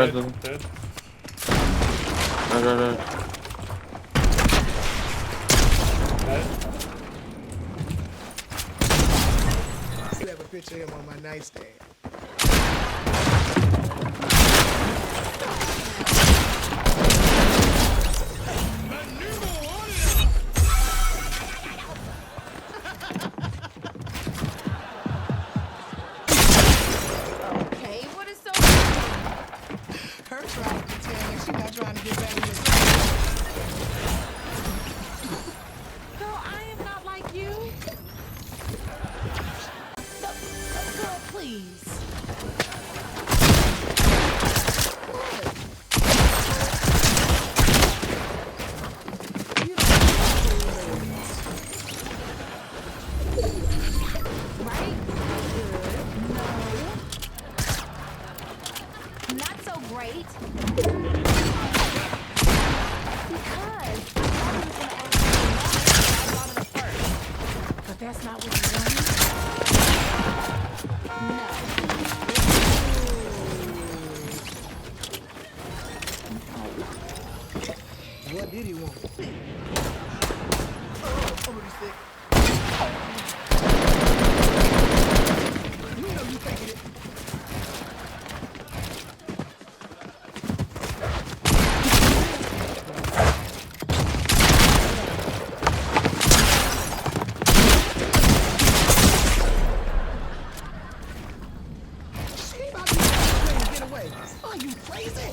Dead. Right. I have a picture of him on my nightstand. Okay, what is so Her trying to tell me she not trying to get back in this. Girl, I am not like you. No, girl, please. Right? Good. No. Not so great. Because I thought he was gonna ask me why I brought it up first. But that's not what you wanted. No. What did he want? Oh, I'm sick. You know you taking it. She about to get away. Are you crazy?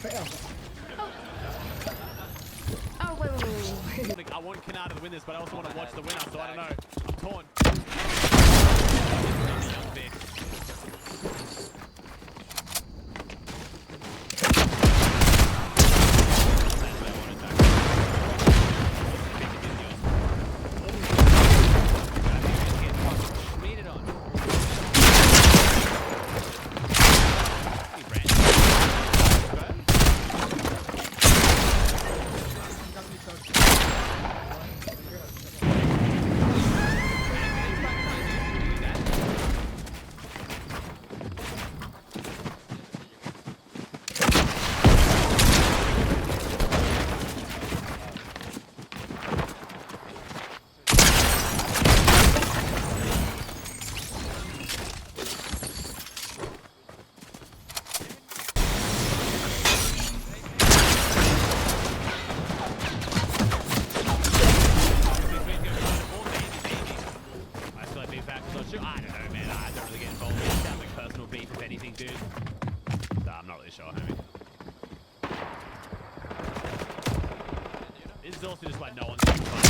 Forever. Oh, wait. I want Canada to win this, but I also want to watch the winner, so I don't know. I'm torn. I don't know, man. I don't really get involved. It sounds like personal beef, if anything, dude. So I'm not really sure, homie. This is also just like no one's having fun.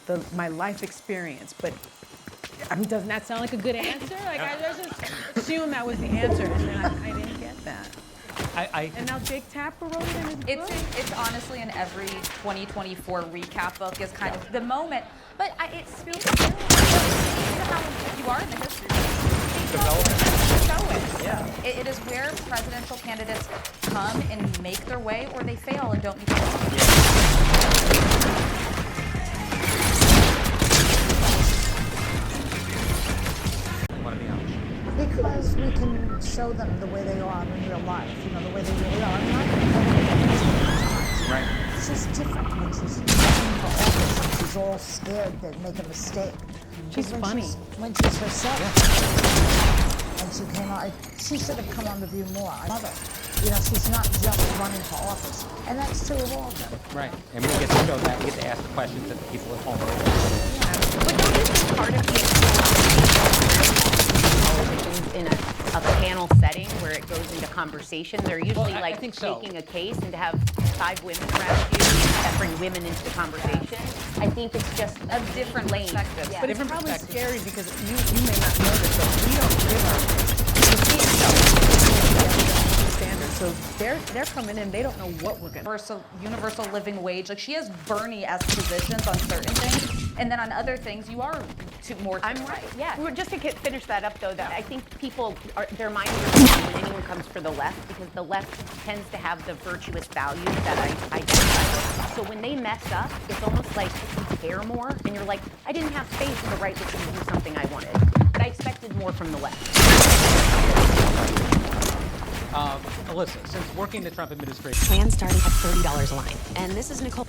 Through my life experience, but I mean, doesn't that sound like a good answer? Like I just assumed that was the answer, and then I didn't get that. And now Jake Tapper wrote it in his book. It's honestly in every 2024 recap book is kind of the moment, but it feels good. You know how you are in the history. Show it. Yeah. It is where presidential candidates come and make their way, or they fail and don't meet the Because we can show them the way they are in real life, you know, the way they really are. I'm not going Right. She's different when she's running for office and she's all scared to make a mistake. She's funny. When she's herself. And she came out, she should have come on The View more. I love her. You know, she's not just running for office. And that's true of all of them. Right. And we get to show that, we get to ask the questions that the people at home are. But don't you think part of the panel setting where it goes into conversation. They're usually I like think so. making a case, and to have 5 women around you that bring women into the conversation, I think it's just A different lane. perspective. Yeah. But it's Different probably perspective. scary because you may not know this, but we don't give our standards. So they're coming in, they don't know what we're gonna. Universal living wage. Like she has Bernie-esque positions on certain things, and then on other things you are more. I'm right. Yeah. Just to finish that up, though, that I think people their minds are changed when anyone comes for the left, because the left tends to have the virtuous values that I identify with. So when they mess up, it's almost like you care more, and you're like, I didn't have faith in the right to do something I wanted, but I expected more from the left. Alyssa, since working the Trump administration, Plan starting at $30 a line. And this is Nicole.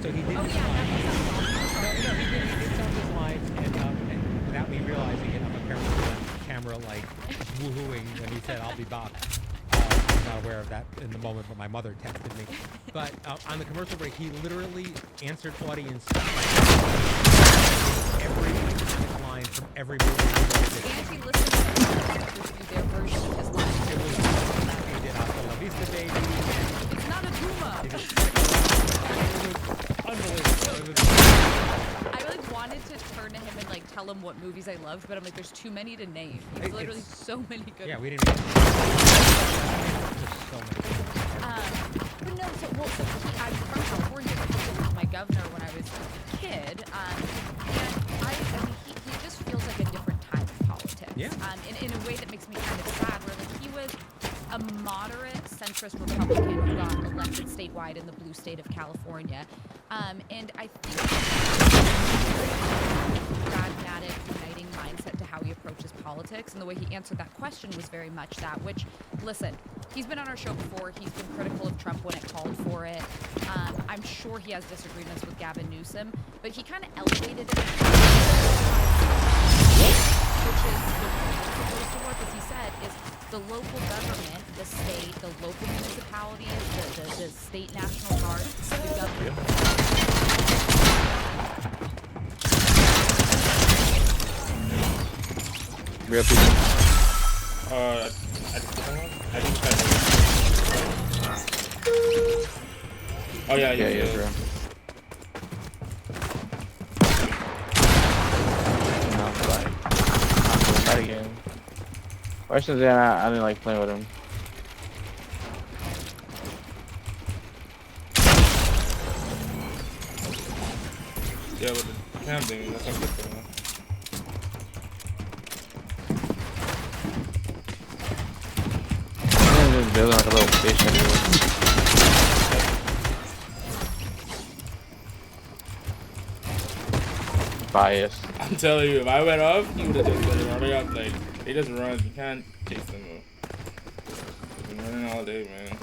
so he did his line. No, he did some of his lines, and without me realizing it, I'm apparently on camera like woohooing when he said, "I'll be back." I'm not aware of that in the moment, but my mother texted me. But on the commercial break, he literally answered audience every line from every movie. And he listened to their version of his line. It was he did Hasta La Vista, baby. It's not a Duma. It was unbelievable. It was I really wanted to turn to him and like tell him what movies I loved, but I'm like, there's too many to name. There's literally so many good. yeah, ones. we didn't. There's so many. But no, so I'm from California. He was my governor when I was a kid, and I mean, he just feels like a different time of politics. Yeah. In a way that makes me kind of sad, where like he was a moderate centrist Republican who got elected statewide in the blue state of California, and I think pragmatic, uniting mindset to how he approaches politics, and the way he answered that question was very much that. Which, listen, he's been on our show before. He's been critical of Trump when it called for it. I'm sure he has disagreements with Gavin Newsom, but he kind of elevated it. Which is supposed to work, as he said, is the local government, the state, the local municipalities, the state National Guard, the government. Real people. I think oh yeah, Yeah, bro. No, like, I'm doing that again. Questions that I didn't like playing with him. yeah, with the cam thing, that's not good for him. I'm just building like a little fish everywhere. Bias. I'm telling you, if I went off, he would have just been running up. Like, they just run. You can't chase them. Been running all day, man.